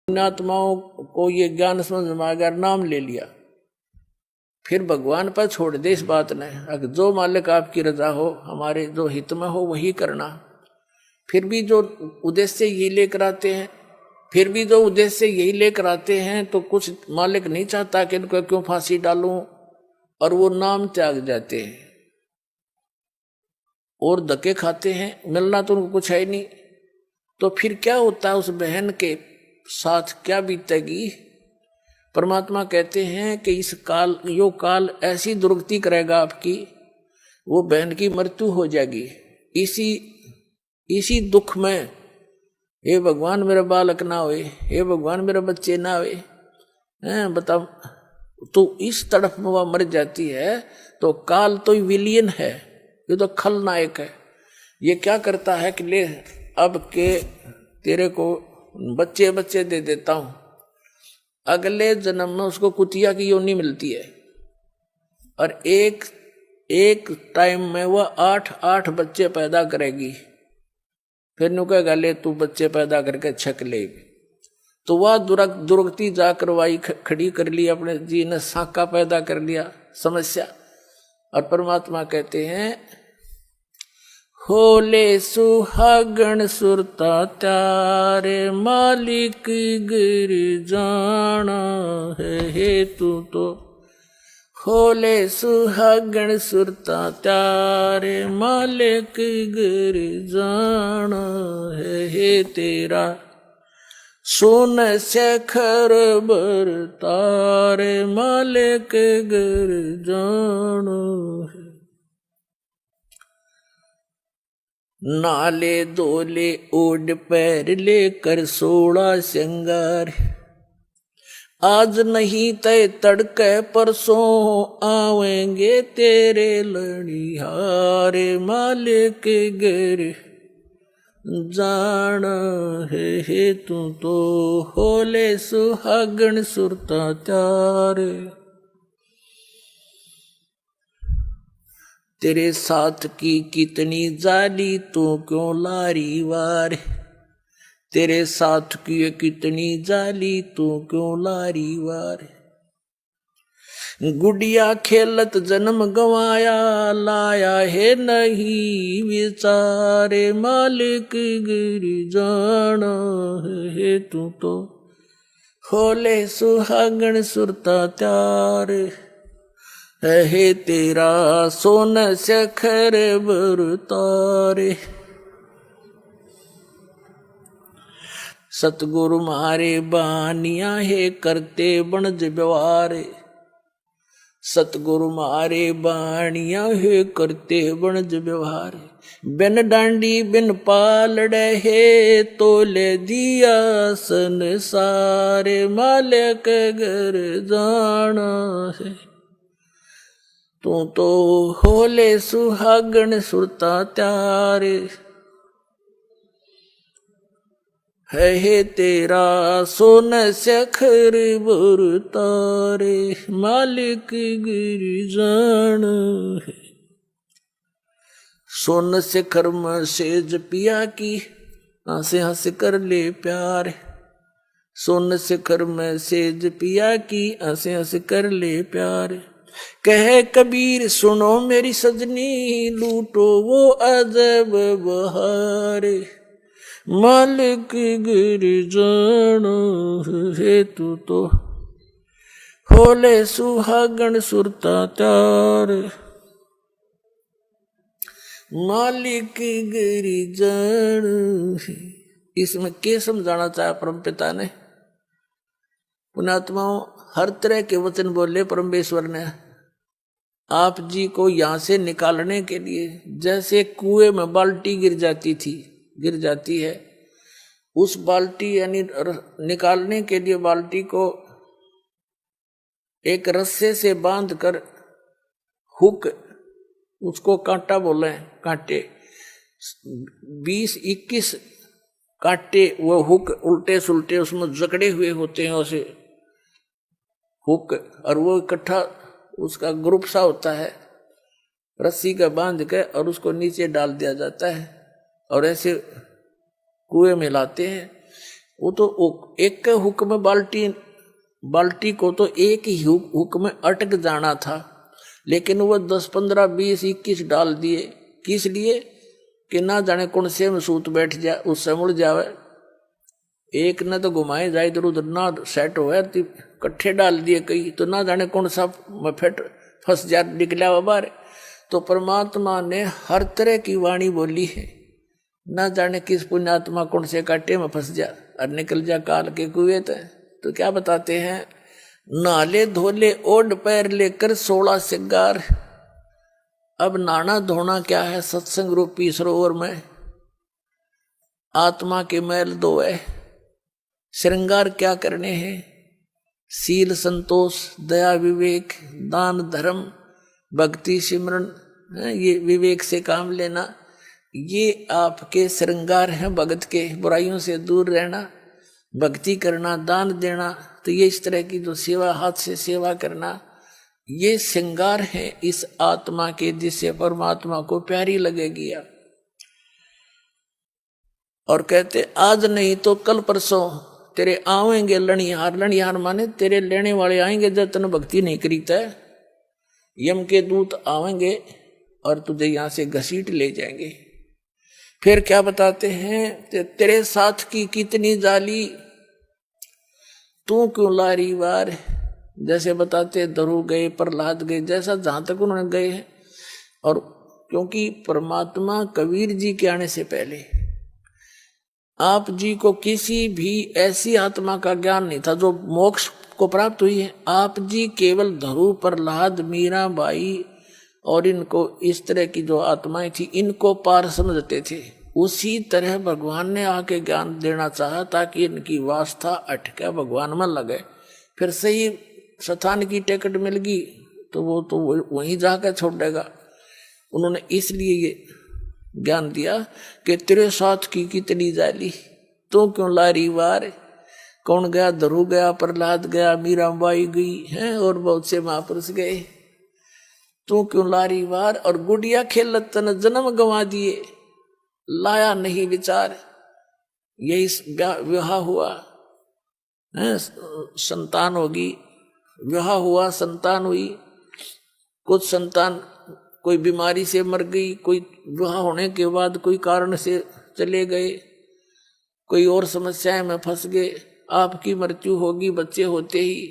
पुण्यात्माओं को ये ज्ञान समझ में आ गया, नाम ले लिया, फिर भगवान पर छोड़ दे इस बात ने। अगर जो मालिक आपकी रजा हो, हमारे जो हित में हो वही करना। फिर भी जो उद्देश्य यही लेकर आते हैं, तो कुछ मालिक नहीं चाहता कि इनको क्यों फांसी डालूं, और वो नाम त्याग जाते हैं और धक्के खाते हैं। मिलना तो उनको कुछ है ही नहीं। तो फिर क्या होता है, उस बहन के साथ क्या बीतेगी। परमात्मा कहते हैं कि इस काल, यो काल ऐसी दुर्गति करेगा आपकी, वो बहन की मृत्यु हो जाएगी। इसी दुख में, हे भगवान मेरा बालक ना होए, हे भगवान मेरा बच्चे ना होए, बताओ। तो इस तरफ में वह मर जाती है। तो काल तो विलियन है, ये तो खलनायक है। ये क्या करता है कि ले अब के तेरे को बच्चे बच्चे दे देता हूं, अगले जन्म में उसको कुतिया की योनि मिलती है, और एक टाइम में वह 8 बच्चे पैदा करेगी। फिर नु कहेगा ले तू बच्चे पैदा करके छक ले। तो वह दुर्गति जाकर वाई खड़ी कर ली, अपने जी ने साका पैदा कर लिया, समस्या। और परमात्मा कहते हैं, होले सुहागण सुरता त्यारे, मालिक गिर जाना है हेतु तो। होले सुहागण सुरता त्यारे, मालिक गिर जाना है तेरा। सोन शेखर बर तारे, मालिक गिर जाना है। नाले दोले ओढ़ पैर लेकर 16 श्रृंगार, आज नहीं तय तड़के परसों आवेंगे तेरे लड़िहारे, मालिक गिर जाना है तू तो। होले सुहागण सुरता त्यारे, तेरे साथ की कितनी जाली तू क्यों लारी वार, तेरे साथ की कितनी जाली तू क्यों लारी वार। गुड़िया खेलत जन्म गवाया, लाया है नहीं विचारे, मालिक गिर जाना है तू तो। होले सुहागण सुरता त्यारे, है तेरा सोन शेखर बर तारे। सतगुरु मारे बानिया है करते बनज व्यवहार, सतगुरु मारे बानिया है करते बनज व्यवहार। बिन डांडी बिन पालड़े है तोले दिया संसारे, मालिक घर जाना है तू तो। होले सुहागण सुरता त्यारे, है तेरा सोन शेखर बर तारे, मालिक गिर जाना है। सोन शेखर में सेज पिया की, हंसे हंस कर ले प्यार। सोन शेखर में सेज पिया की, हंसे हंस कर ले प्यार। कहे कबीर सुनो मेरी सजनी, लूटो वो अजब बहार, मालिक गिर जाना है तू तो। होले सुहागण सुरता त्यारे, मालिक गिर जाना है। इसमें क्या समझाना चाहा परम पिता ने। पुण्यात्माओं, हर तरह के वचन बोले परमेश्वर ने आप जी को यहां से निकालने के लिए। जैसे कुएं में बाल्टी गिर जाती है, उस बाल्टी यानी निकालने के लिए बाल्टी को एक रस्से से बांध कर, हुक, उसको कांटा बोले, कांटे 20-21 कांटे वो हुक उल्टे सुलटे उसमें जकड़े हुए होते हैं उसे हुक, और वो इकट्ठा उसका ग्रुप सा होता है, रस्सी का बांध के और उसको नीचे डाल दिया जाता है और ऐसे कुएं में लाते हैं। वो तो एक के हुक्म में बाल्टी को तो एक ही हुक्म में अटक जाना था, लेकिन वो 10, 15, 20, 21 डाल दिए। किस लिए? कि ना जाने कौन से में सूत बैठ जाए, उससे मुड़ जावे। एक ने तो घुमाए जाए इधर उधर, ना सेट हो इकट्ठे डाल दिए कई, तो ना जाने कौन सा मफेट फंस जा निकला हुआ बाहर। तो परमात्मा ने हर तरह की वाणी बोली है, ना जाने किस पुण्यात्मा कौन से कांटे में फंस जा और निकल जा काल के कुएं। तो क्या बताते हैं, नाले धोले ओढ़ पैर लेकर 16 सिंगार। अब नाना धोना क्या है? सत्संग रूपी सरोवर में आत्मा के मैल धोए। श्रृंगार क्या करने हैं? शील, संतोष, दया, विवेक, दान, धर्म, भक्ति, सिमरन, ये विवेक से काम लेना, ये आपके श्रृंगार हैं भगत के। बुराइयों से दूर रहना, भक्ति करना, दान देना, तो ये इस तरह की जो सेवा, हाथ से सेवा करना, ये श्रृंगार है इस आत्मा के, जिससे परमात्मा को प्यारी लगेगी। और कहते आज नहीं तो कल परसों तेरे आवेंगे लणिहार। लणिहार माने तेरे लेने वाले आएंगे जब तन भक्ति नहीं करीता है। यम के दूत आवेंगे और तुझे यहां से घसीट ले जाएंगे। फिर क्या बताते हैं, तेरे साथ की कितनी जाली, तू क्यों लारी वार। जैसे बताते धरु गए, प्रहलाद गए, जैसा जहां तक उन्होंने गए हैं। और क्योंकि परमात्मा कबीर जी के आने से पहले आप जी को किसी भी ऐसी आत्मा का ज्ञान नहीं था जो मोक्ष को प्राप्त हुई है। आप जी केवल धरु, प्रहलाद, मीरा बाई और इनको, इस तरह की जो आत्माएं थी, इनको पार समझते थे। उसी तरह भगवान ने आके ज्ञान देना चाहा ताकि इनकी वास्ता अटके, भगवान में लगे। फिर सही स्थान की टिकट मिल गई तो वो तो वहीं जाकर छोड़ देगा। उन्होंने इसलिए ये ज्ञान दिया कि तेरे साथ की कितनी जाली, तो क्यों लारी वार। कौन गया? धरु गया, प्रहलाद गया, मीराबाई गई हैं और बहुत से महापुरुष गए। तू क्यों लारी वार। और गुड़िया खेलत तन जन्म गंवा दिए, लाया नहीं विचार। यही विवाह हुआ है, संतान होगी, विवाह हुआ, संतान हुई। कुछ संतान कोई बीमारी से मर गई, कोई विवाह होने के बाद कोई कारण से चले गए, कोई और समस्याएं में फंस गए। आपकी मृत्यु होगी बच्चे होते ही।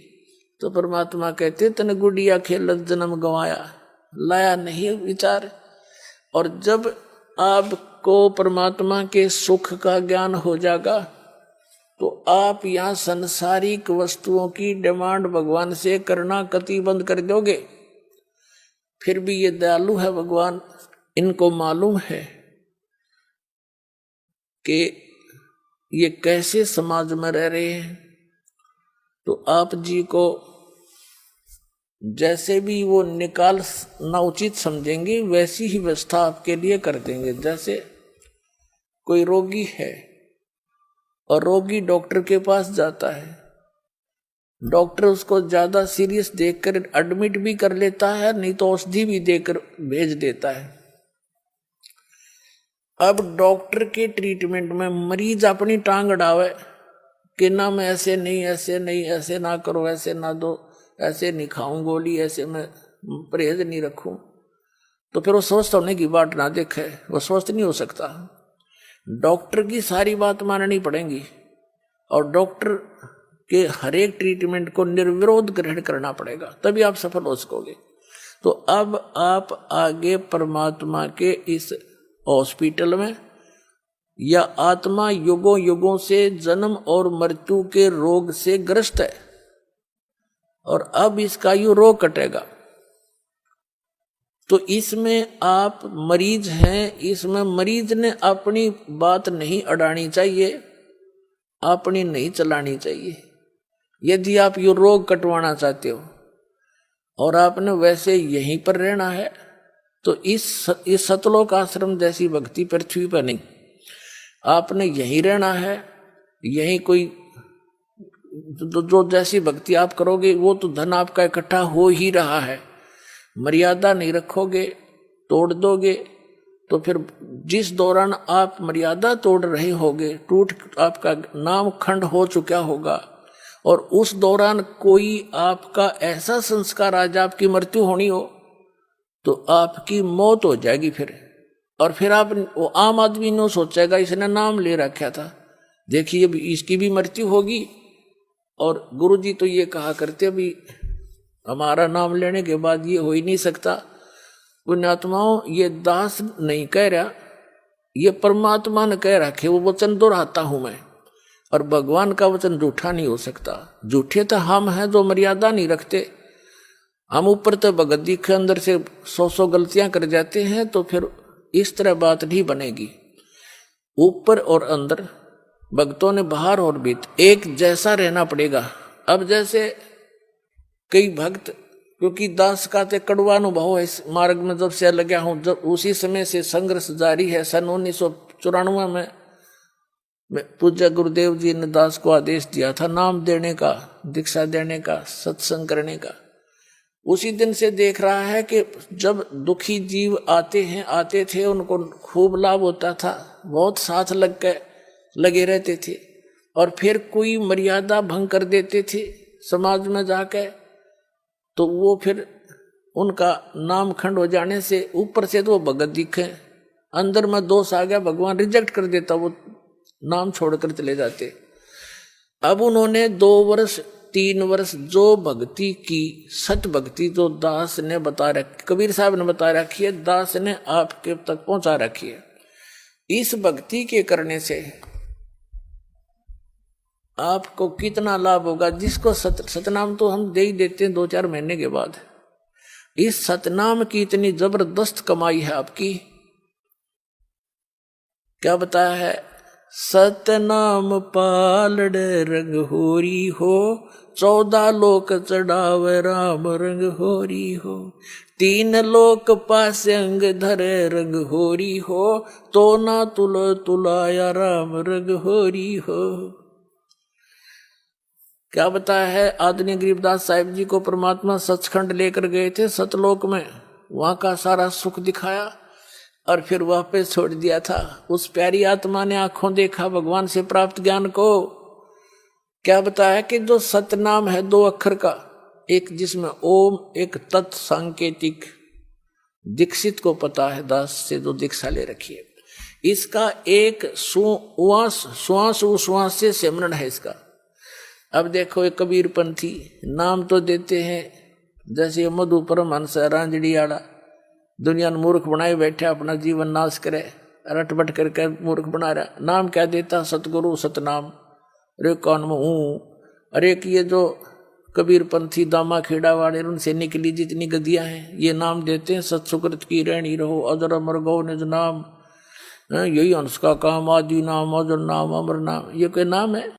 तो परमात्मा कहते तन गुड़िया खेलत जन्म गंवाया, लाया नहीं विचार। और जब आपको परमात्मा के सुख का ज्ञान हो जाएगा तो आप यहाँ संसारिक वस्तुओं की डिमांड भगवान से करना कति बंद कर दोगे। फिर भी ये दयालु है भगवान, इनको मालूम है कि ये कैसे समाज में रह रहे हैं। तो आप जी को जैसे भी वो निकालना उचित समझेंगे वैसी ही व्यवस्था आपके लिए कर देंगे। जैसे कोई रोगी है और रोगी डॉक्टर के पास जाता है, डॉक्टर उसको ज्यादा सीरियस देखकर एडमिट भी कर लेता है, नहीं तो औषधि भी देकर भेज देता है। अब डॉक्टर के ट्रीटमेंट में मरीज अपनी टांग अड़ावे कि ना मैं ऐसे नहीं, ऐसे नहीं, ऐसे ना करो, ऐसे ना दो, ऐसे नहीं खाऊं गोली, ऐसे मैं परहेज नहीं रखूं, तो फिर वो स्वस्थ होने की बात ना देखे, वो स्वस्थ नहीं हो सकता। डॉक्टर की सारी बात माननी पड़ेगी और डॉक्टर के हर एक ट्रीटमेंट को निर्विरोध ग्रहण करना पड़ेगा, तभी आप सफल हो सकोगे। तो अब आप आगे परमात्मा के इस हॉस्पिटल में, या आत्मा युगों युगों से जन्म और मृत्यु के रोग से ग्रस्त है और अब इसका यू रोग कटेगा। तो इसमें आप मरीज हैं, इसमें मरीज ने अपनी बात नहीं अड़ानी चाहिए, अपनी नहीं चलानी चाहिए। यदि आप ये रोग कटवाना चाहते हो और आपने वैसे यहीं पर रहना है तो इस सतलोक आश्रम जैसी भक्ति पृथ्वी पर नहीं, आपने यहीं रहना है। यहीं कोई जो जैसी भक्ति आप करोगे वो तो धन आपका इकट्ठा हो ही रहा है। मर्यादा नहीं रखोगे, तोड़ दोगे तो फिर जिस दौरान आप मर्यादा तोड़ रहे होगे, टूट आपका नाम खंड हो चुका होगा, और उस दौरान कोई आपका ऐसा संस्कार आज आपकी मृत्यु होनी हो, तो आपकी मौत हो जाएगी फिर। और फिर आप, वो आम आदमी नो सोचेगा इसने नाम ले रखा था, देखिए अभी इसकी भी मृत्यु होगी। और गुरुजी तो ये कहा करते, अभी हमारा नाम लेने के बाद ये हो ही नहीं सकता। पुण्यात्माओं, ये दास नहीं कह रहा, ये परमात्मा ने कह रखे, वो वचन दोहराता हूं मैं। और भगवान का वचन झूठा नहीं हो सकता। झूठे तो हम हैं जो मर्यादा नहीं रखते। हम ऊपर तो भगत दिखे, अंदर से 100 गलतियां कर जाते हैं, तो फिर इस तरह बात नहीं बनेगी। ऊपर और अंदर, भक्तों ने बाहर और भीतर एक जैसा रहना पड़ेगा। अब जैसे कई भक्त, क्योंकि दास का ते कड़वा अनुभव है इस मार्ग में जब से लगा हूं, जब उसी समय से संघर्ष जारी है। सन 1994 में पूज्य गुरुदेव जी ने दास को आदेश दिया था नाम देने का, दीक्षा देने का, सत्संग करने का। उसी दिन से देख रहा है कि जब दुखी जीव आते थे, उनको खूब लाभ होता था, बहुत साथ लगे रहते थे। और फिर कोई मर्यादा भंग कर देते थे समाज में जाके, तो वो फिर उनका नाम खंड हो जाने से, ऊपर से तो वो भगत दिखे, अंदर में दोष आ गया, भगवान रिजेक्ट कर देता, वो नाम छोड़कर चले जाते। अब उन्होंने 2 वर्ष 3 वर्ष जो भक्ति की, सत भक्ति जो दास ने बता रखी, कबीर साहब ने बता रखी है, दास ने आपके तक पहुंचा रखी है। इस भक्ति के करने से आपको कितना लाभ होगा। जिसको सतनाम तो हम दे ही देते हैं 2-4 महीने के बाद। इस सतनाम की इतनी जबरदस्त कमाई है आपकी। क्या बताया है? सतनाम पालड़ रंग होरी हो, 14 लोक चढ़ावे राम रंग होरी हो, 3 लोक पास अंग धरे रंग होरी हो, तो ना तुलाया राम रंग होरी हो। क्या बताया है? आदरणीय गरीबदास साहिब जी को परमात्मा सचखंड लेकर गए थे, सतलोक में, वहां का सारा सुख दिखाया और फिर वापस छोड़ दिया था। उस प्यारी आत्मा ने आंखों देखा भगवान से प्राप्त ज्ञान को। क्या बताया कि जो सतनाम है 2 अक्षर का, एक जिसमें ओम, एक तत् सांकेतिक, दीक्षित को पता है, दास से जो दीक्षा ले रखी है, इसका एक श्वास से सिमरन है इसका। अब देखो ये कबीरपंथी नाम तो देते हैं, जैसे मधु परमहंस रांझड़ी आड़ा, दुनिया ने मूर्ख बनाए बैठे, अपना जीवन नाश करे, रटबट करके मूर्ख बना रहा। नाम क्या देता? सतगुरु सतनाम, अरे कौन में हूँ। अरे कि ये जो कबीरपंथी दामा खेड़ा वाले, उनसे निकली जितनी गदियां हैं, ये नाम देते हैं सत्सुकृत की रहनी रहो, अजर अमर गौ निज नाम, यही हंस का काम, आदि नाम, अजर नाम, अमर नाम। ये कोई नाम है?